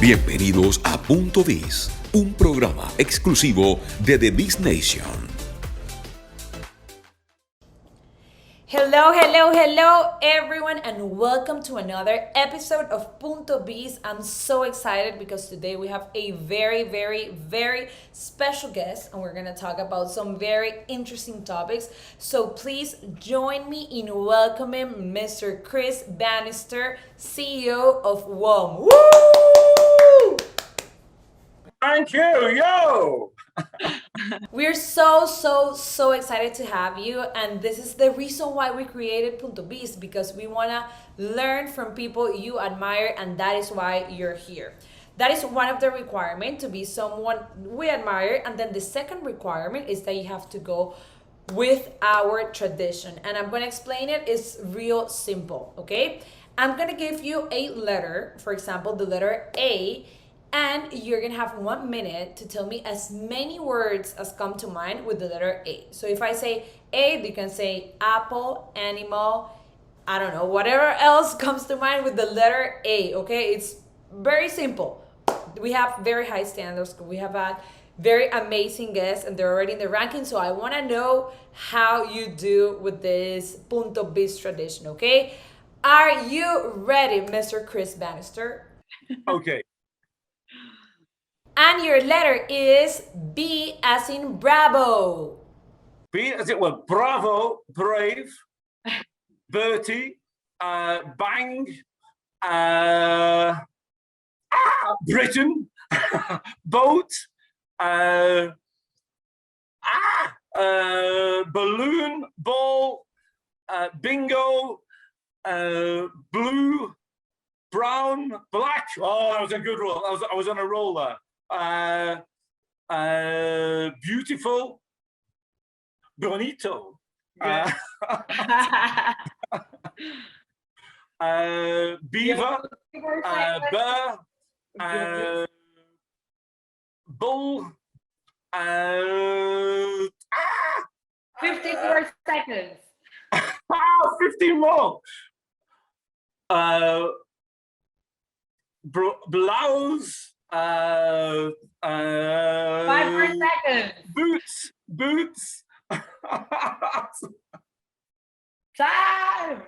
Bienvenidos a Punto Biz, un programa exclusivo de The Biz Nation. Hello everyone, and welcome to another episode of Punto Biz. I'm so excited because today we have a very special guest, and we're going to talk about some very interesting topics. So please join me in welcoming Mr. Chris Bannister, CEO of WOM. Woo! Thank you, yo! We're so excited to have you, and this is the reason why we created Punto Biz, because we want to learn from people you admire, and that is why you're here. That is one of the requirements, to be someone we admire, and then the second requirement is that you have to go with our tradition, and I'm going to explain it. It's real simple, okay? I'm going to give you a letter, for example, the letter A, and you're gonna have 1 minute to tell me as many words as come to mind with the letter A. So if I say A, you can say apple, animal, I don't know, whatever else comes to mind with the letter A, okay? It's very simple. We have very high standards. We have had very amazing guests, and they're already in the ranking. So I wanna know how you do with this Punto Biz tradition, okay? Are you ready, Mr. Chris Bannister? Okay. And your letter is B as in Bravo. B as it were, bravo, brave, Bertie, bang, Britain, boat, balloon, ball, bingo, blue, brown, black. Oh, that was a good roll. I was on a roll there. Beautiful, bonito, beaver, bear, bull, 50 more seconds. 15 more. Blouse, 5 more seconds. Boots. Time.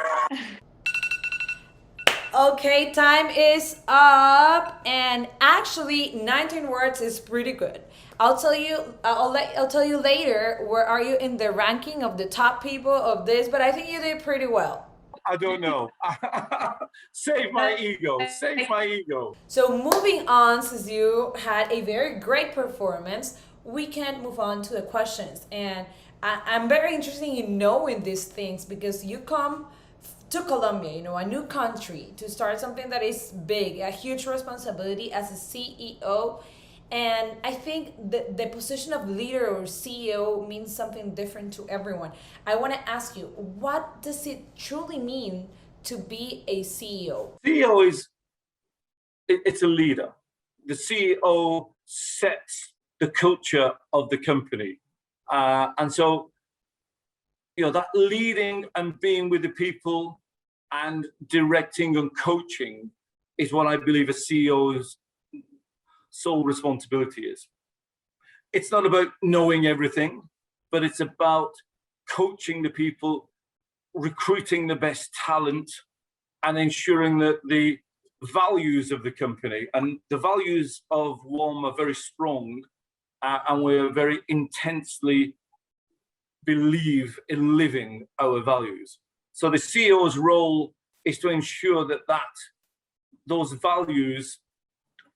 Okay, time is up, and actually 19 words is pretty good. I'll tell you later where are you in the ranking of the top people of this, but I think you did pretty well. I don't know. Save my ego. So moving on, since you had a very great performance, we can move on to the questions. And I'm very interested in knowing these things because you come to Colombia, a new country, to start something that is big, a huge responsibility as a CEO. And I think the position of leader or CEO means something different to everyone. I want to ask you, what does it truly mean to be a CEO? CEO it's a leader. The CEO sets the culture of the company. And so, that leading and being with the people and directing and coaching is what I believe a CEO's sole responsibility is. It's not about knowing everything, but it's about coaching the people, recruiting the best talent, and ensuring that the values of the company and the values of WOM are very strong, and we're very intensely believe in living our values. So the CEO's role is to ensure that those values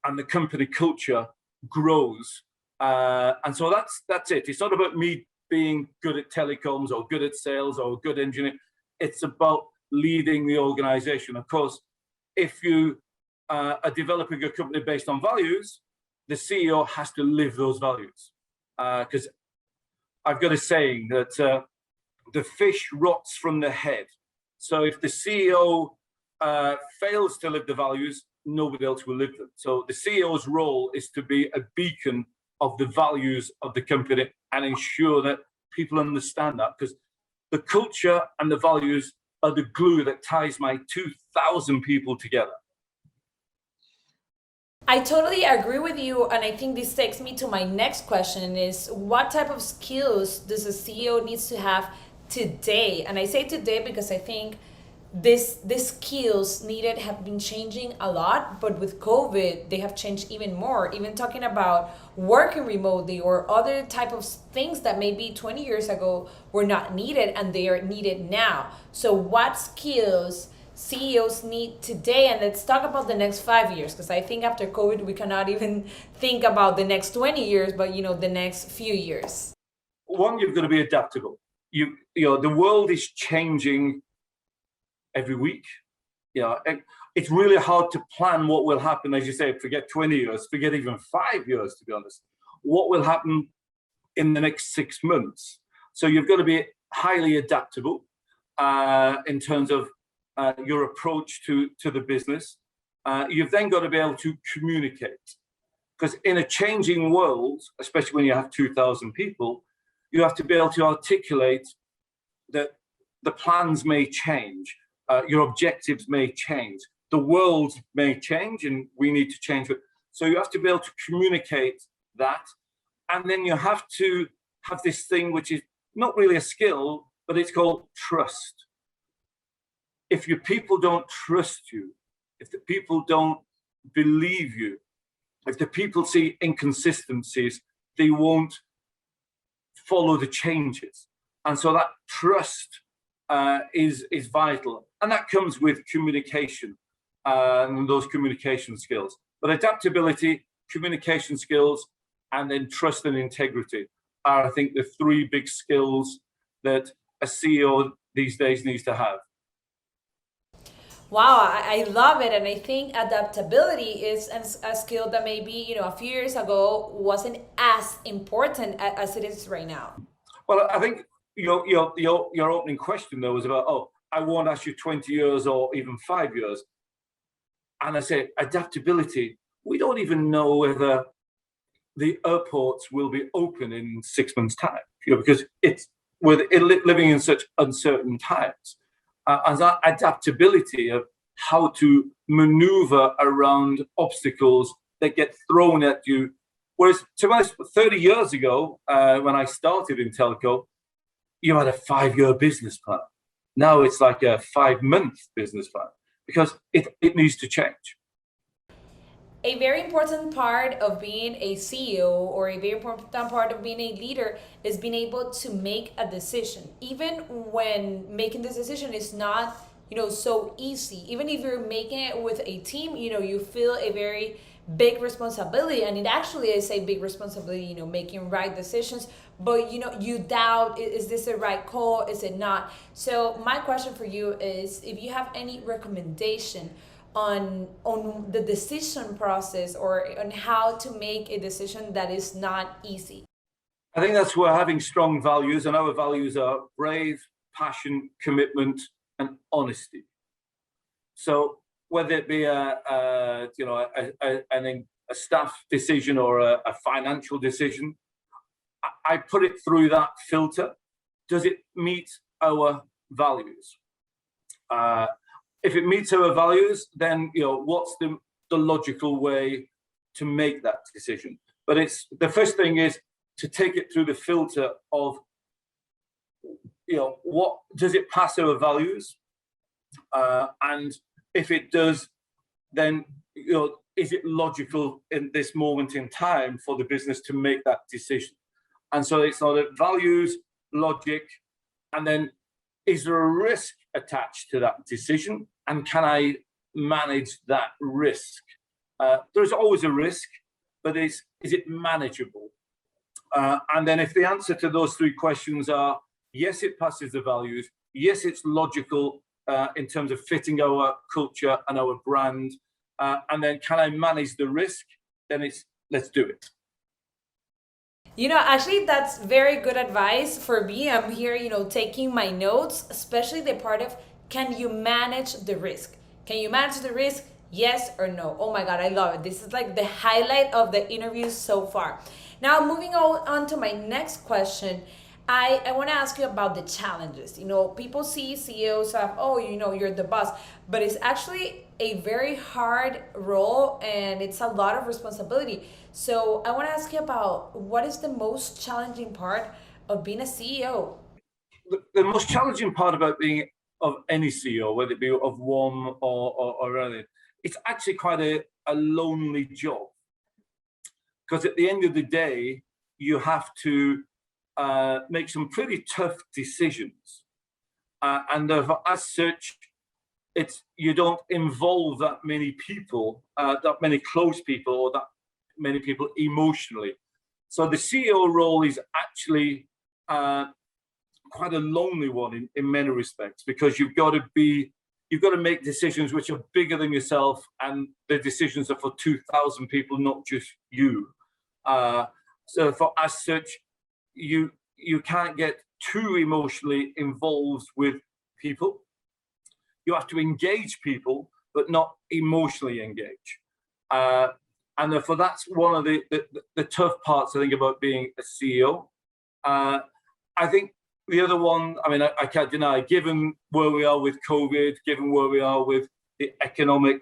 and the company culture grows, and so that's it. It's not about me being good at telecoms or good at sales or good engineering. It's about leading the organization. Of course, if you are developing a company based on values, the CEO has to live those values. Because I've got a saying that the fish rots from the head. So if the CEO fails to live the values, nobody else will live them. So the CEO's role is to be a beacon of the values of the company and ensure that people understand that, because the culture and the values are the glue that ties my 2,000 people together. I totally agree with you, and I think this takes me to my next question is what type of skills does a CEO needs to have today? And I say today because I think these skills needed have been changing a lot, but with COVID they have changed even more. Even talking about working remotely or other type of things that maybe 20 years ago were not needed and they are needed now. So what skills CEOs need today? And let's talk about the next 5 years, because I think after COVID we cannot even think about the next 20 years, but the next few years. One, you've got to be adaptable. You know, the world is changing every week. It's really hard to plan what will happen. As you say, forget 20 years, forget even 5 years, to be honest. What will happen in the next 6 months? So you've got to be highly adaptable in terms of your approach to the business. You've then got to be able to communicate, because in a changing world, especially when you have 2,000 people, you have to be able to articulate that the plans may change, your objectives may change, the world may change, and we need to change it. So you have to be able to communicate that, and then you have to have this thing which is not really a skill, but it's called trust. If your people don't trust you, if the people don't believe you, if the people see inconsistencies, they won't follow the changes. And so that trust is vital. And that comes with communication and those communication skills. But adaptability, communication skills, and then trust and integrity are, I think, the three big skills that a CEO these days needs to have. Wow, I love it. And I think adaptability is a skill that maybe, a few years ago wasn't as important as it is right now. Well, I think your opening question, though, was about, I won't ask you 20 years or even 5 years. And I say adaptability. We don't even know whether the airports will be open in 6 months' time, because we're living in such uncertain times. And that adaptability of how to maneuver around obstacles that get thrown at you. Whereas, to be honest, 30 years ago, when I started in telco, you had a 5-year business plan. Now it's like a 5-month business plan, because it needs to change. A very important part of being a CEO, or a very important part of being a leader, is being able to make a decision. Even when making this decision is not, so easy. Even if you're making it with a team, you feel a very big responsibility, and it actually is a big responsibility, making right decisions. But you doubt, is this the right call? Is it not? So my question for you is, if you have any recommendation on the decision process, or on how to make a decision that is not easy. I think that's where having strong values, and our values are brave, passion, commitment, and honesty. So whether it be a staff decision or a financial decision, I put it through that filter. Does it meet our values? If it meets our values, then what's the logical way to make that decision? But the first thing is to take it through the filter of what does it pass our values, and if it does, then is it logical in this moment in time for the business to make that decision? And so it's not values, logic, and then is there a risk attached to that decision? And can I manage that risk? There's always a risk, but is it manageable? And then if the answer to those three questions are, yes, it passes the values, yes, it's logical in terms of fitting our culture and our brand, and then can I manage the risk? Then let's do it. Actually, that's very good advice for me. I'm here, taking my notes, especially the part of, can you manage the risk? Can you manage the risk? Yes or no? Oh my God, I love it. This is like the highlight of the interview so far. Now, moving on to my next question. I want to ask you about the challenges. You know, people see CEOs of, oh, you know, you're the boss, but it's actually a very hard role and it's a lot of responsibility. So I want to ask you about what is the most challenging part of being a CEO? The most challenging part about being of any CEO, whether it be of WOM or anything, it's actually quite a lonely job. Because at the end of the day, you have to make some pretty tough decisions. And as such, you don't involve that many people, that many close people, or that many people emotionally. So the CEO role is actually quite a lonely one in many respects, because you've got to make decisions which are bigger than yourself, and the decisions are for 2,000 people, not just you. So as such, you can't get too emotionally involved with people. You have to engage people, but not emotionally engage. And therefore, that's one of the tough parts, I think, about being a CEO. I think the other one, I mean, I can't deny, given where we are with COVID, given where we are with the economic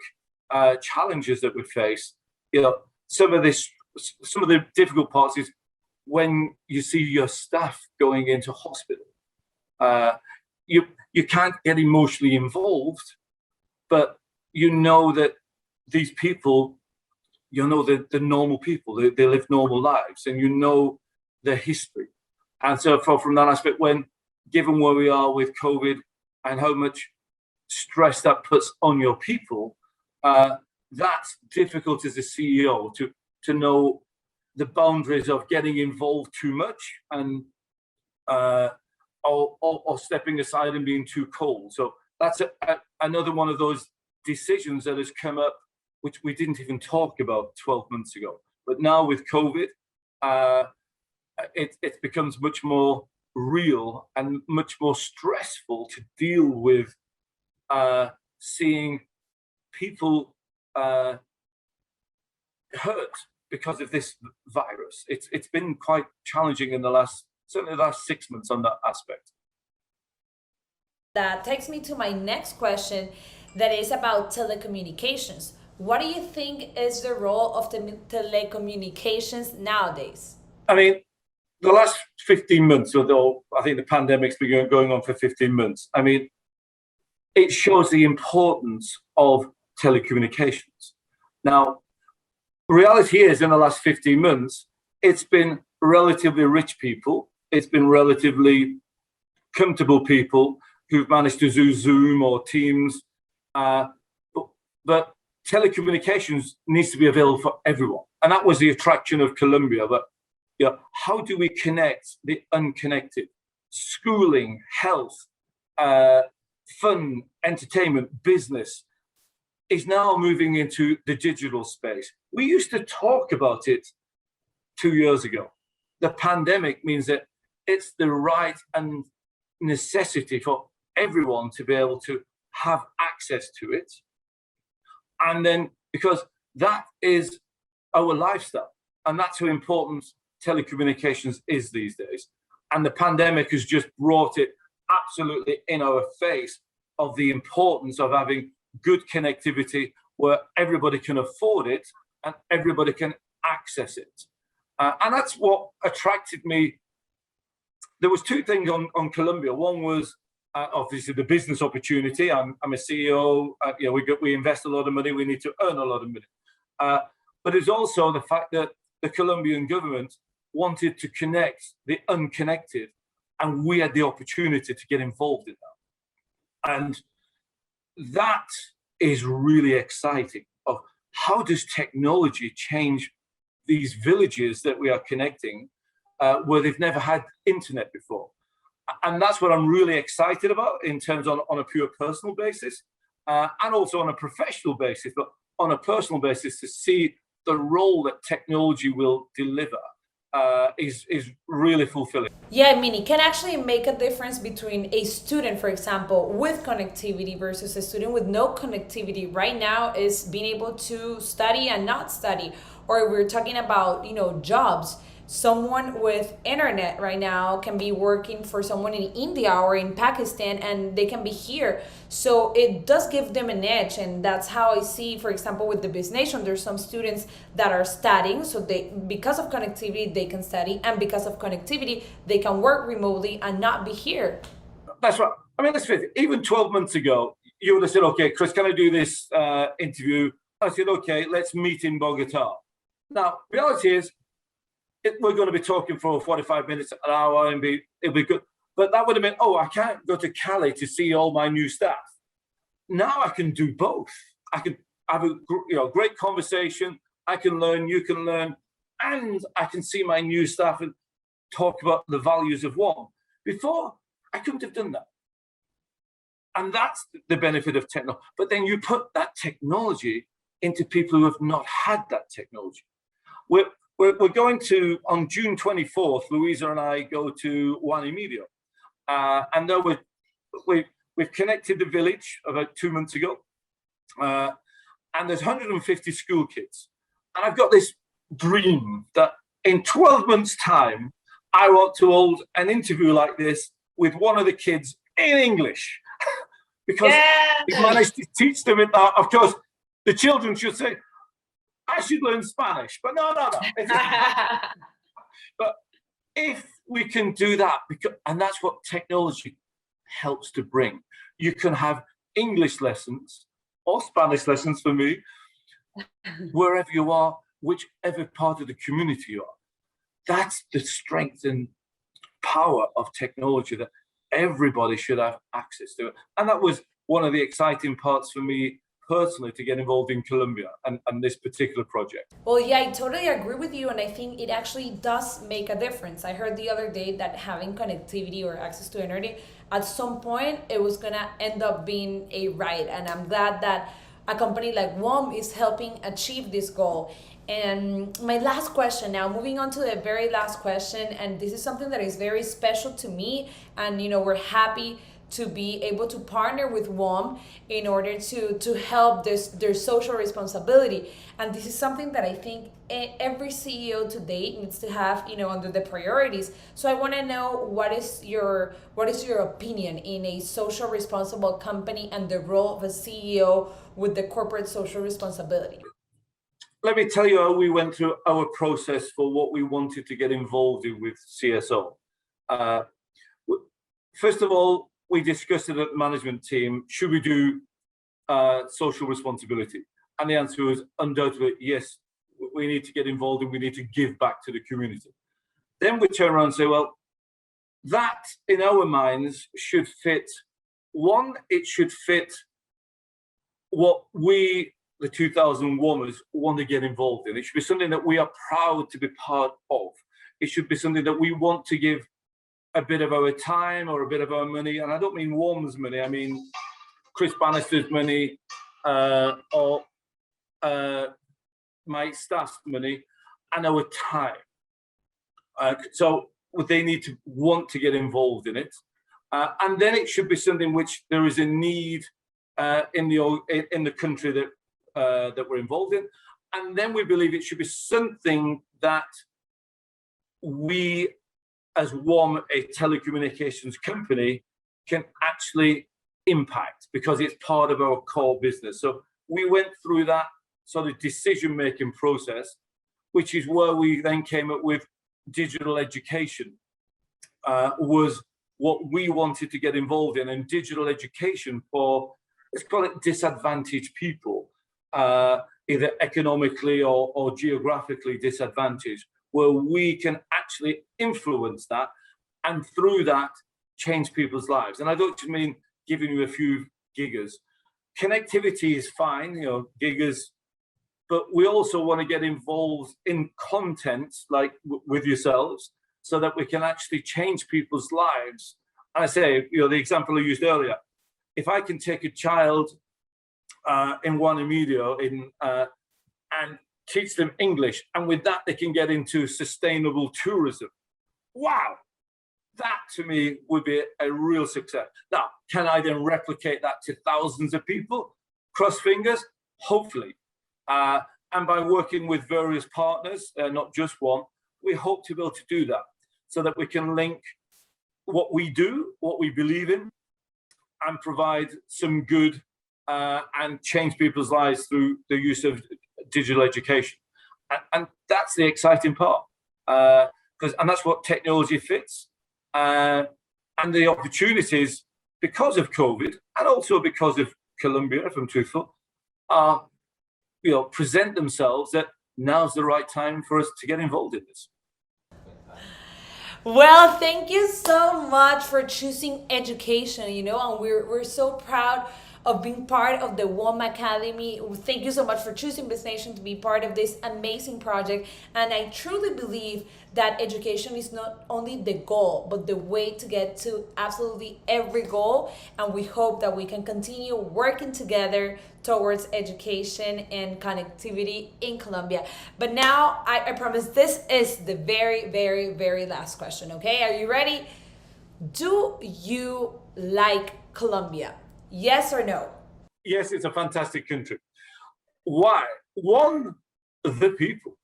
challenges that we face, you know, some of the difficult parts is when you see your staff going into hospital. You can't get emotionally involved, but you know that these people, you know, the normal people, they live normal lives, and you know their history. And so from that aspect, given where we are with COVID and how much stress that puts on your people, that's difficult as a CEO to know the boundaries of getting involved too much and or stepping aside and being too cold. So that's another one of those decisions that has come up, which we didn't even talk about 12 months ago. But now with COVID, it becomes much more real and much more stressful to deal with seeing people hurt because of this virus. It's been quite challenging in certainly the last 6 months on that aspect. That takes me to my next question, that is about telecommunications. What do you think is the role of telecommunications nowadays? I mean, the last 15 months, although I think the pandemic's been going on for 15 months, I mean, it shows the importance of telecommunications. Now, reality is, in the last 15 months, it's been relatively rich people, it's been relatively comfortable people who've managed to do Zoom or Teams, but telecommunications needs to be available for everyone. And that was the attraction of Colombia. But you know, how do we connect the unconnected? Schooling, health, fun, entertainment, business is now moving into the digital space. We used to talk about it 2 years ago. The pandemic means that it's the right and necessity for everyone to be able to have access to it. And then, because that is our lifestyle, and that's how important telecommunications is these days. And the pandemic has just brought it absolutely in our face of the importance of having good connectivity where everybody can afford it and everybody can access it. And that's what attracted me. There was two things on Colombia. One was obviously the business opportunity. I'm a CEO. You know, we invest a lot of money. We need to earn a lot of money. But it's also the fact that the Colombian government wanted to connect the unconnected, and we had the opportunity to get involved in that. And that is really exciting. Of how does technology change these villages that we are connecting, where they've never had internet before? And that's what I'm really excited about in terms on a pure personal basis, and also on a professional basis. But on a personal basis, to see the role that technology will deliver is really fulfilling. Yeah, I mean, it can actually make a difference between a student, for example, with connectivity versus a student with no connectivity. Right now is being able to study and not study, or we're talking about, you know, jobs. someone with internet right now can be working for someone in India or in Pakistan, and they can be here. So it does give them an edge, and that's how I see, for example, with the Biz Nation, there's some students that are studying, so they, because of connectivity, they can study, and because of connectivity, they can work remotely and not be here. That's right. I mean, let's face it, even 12 months ago, you would have said, okay, Chris, can I do this interview? I said, okay, let's meet in Bogota. Now, reality is, we're going to be talking for 45 minutes, an hour, and it'll be good. But that would have meant, oh, I can't go to Cali to see all my new staff. Now I can do both. I can have a great conversation. I can learn, you can learn, and I can see my new staff and talk about the values of WOM. Before, I couldn't have done that. And that's the benefit of technology. But then you put that technology into people who have not had that technology. We're going to, on June 24th, Louisa and I go to Juan y Medio. And there we've connected the village about 2 months ago. And there's 150 school kids. And I've got this dream that in 12 months' time, I want to hold an interview like this with one of the kids in English. Because we managed to teach them it. Of course, the children should say, I should learn Spanish, but no. But if we can do that, and that's what technology helps to bring, you can have English lessons or Spanish lessons for me, wherever you are, whichever part of the community you are. That's the strength and power of technology that everybody should have access to. And that was one of the exciting parts for me personally to get involved in Colombia and this particular project. Well, yeah, I totally agree with you, and I think it actually does make a difference. I heard the other day that having connectivity or access to internet, at some point, it was gonna end up being a right, and I'm glad that a company like WOM is helping achieve this goal. And my last question now, moving on to the very last question, and this is something that is very special to me, and we're happy to be able to partner with WOM in order to help their social responsibility. And this is something that I think every CEO today needs to have, under the priorities. So I want to know what is your opinion in a social responsible company and the role of a CEO with the corporate social responsibility. Let me tell you how we went through our process for what we wanted to get involved in with CSO. First of all, we discussed it at the management team, should we do social responsibility? And the answer was undoubtedly, yes, we need to get involved and we need to give back to the community. Then we turn around and say, well, that in our minds should fit, one, it should fit what we, the 2000 WOMers, want to get involved in. It should be something that we are proud to be part of. It should be something that we want to give a bit of our time or a bit of our money. And I don't mean WOM's money, I mean Chris Bannister's money or my staff's money and our time. So they need to want to get involved in it. And then it should be something which there is a need in the country that we're involved in. And then we believe it should be something that we, as WOM, a telecommunications company, can actually impact because it's part of our core business. So we went through that sort of decision-making process, which is where we then came up with digital education, was what we wanted to get involved in, and digital education for, let's call it disadvantaged people, either economically or geographically disadvantaged, where we can actually influence that and through that change people's lives. And I don't just mean giving you a few gigas. Connectivity is fine, gigas, but we also want to get involved in content like with yourselves so that we can actually change people's lives. And I say, the example I used earlier, if I can take a child in Juan y Medio and teach them English, and with that they can get into sustainable tourism. Wow, that to me would be a real success. Now, can I then replicate that to thousands of people? Cross fingers, hopefully. And by working with various partners, not just one, we hope to be able to do that so that we can link what we do, what we believe in, and provide some good and change people's lives through the use of digital education. And that's the exciting part, and that's what technology fits. And the opportunities, because of COVID and also because of Colombia, if I'm truthful, are, present themselves that now's the right time for us to get involved in this. Well, thank you so much for choosing education, and we're so proud of being part of the WOM Academy. Thank you so much for choosing Biz Nation to be part of this amazing project. And I truly believe that education is not only the goal, but the way to get to absolutely every goal. And we hope that we can continue working together towards education and connectivity in Colombia. But now I promise this is the very, very, very last question, okay? Are you ready? Do you like Colombia? Yes or no? Yes, it's a fantastic country. Why? One, the people.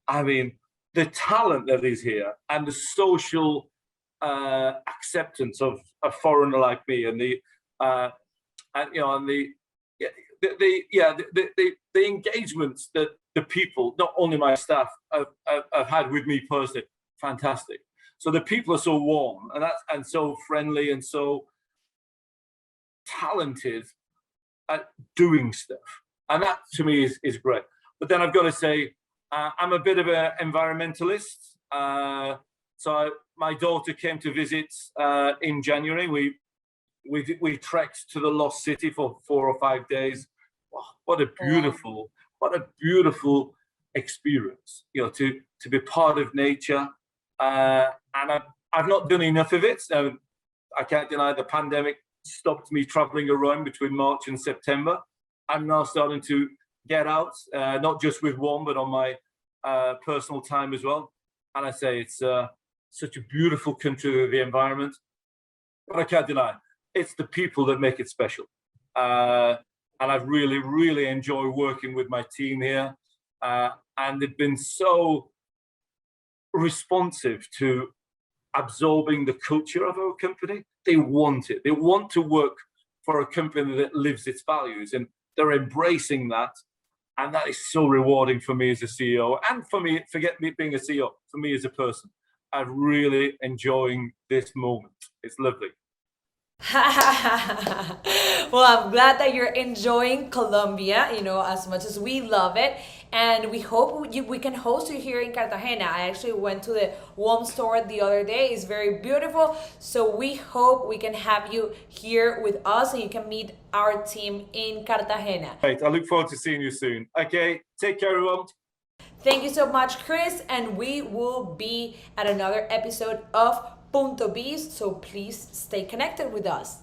I mean, the talent that is here and the social acceptance of a foreigner like me, and the engagements that the people, not only my staff, have had with me personally, fantastic. So the people are so warm and so friendly and so talented at doing stuff, and that to me is great. But then I've got to say, I'm a bit of an environmentalist. So my daughter came to visit in January. We trekked to the Lost City for 4 or 5 days. Wow, what a beautiful experience, to be part of nature. And I've not done enough of it. So I can't deny the pandemic stopped me traveling around between March and September. I'm now starting to get out, not just with WOM, but on my personal time as well. And I say it's such a beautiful country with the environment. But I can't deny, it's the people that make it special. And I've really, really enjoyed working with my team here. And they've been so responsive to absorbing the culture of our company. They want it. They want to work for a company that lives its values, and they're embracing that. And that is so rewarding for me as a CEO, and for me, forget me being a CEO, for me as a person. I'm really enjoying this moment. It's lovely. Well, I'm glad that you're enjoying Colombia, as much as we love it. And we hope we can host you here in Cartagena. I actually went to the WOM store the other day. It's very beautiful. So we hope we can have you here with us and you can meet our team in Cartagena. Right, I look forward to seeing you soon. Okay, take care, everyone. Thank you so much, Chris. And we will be at another episode of Punto Biz. So please stay connected with us.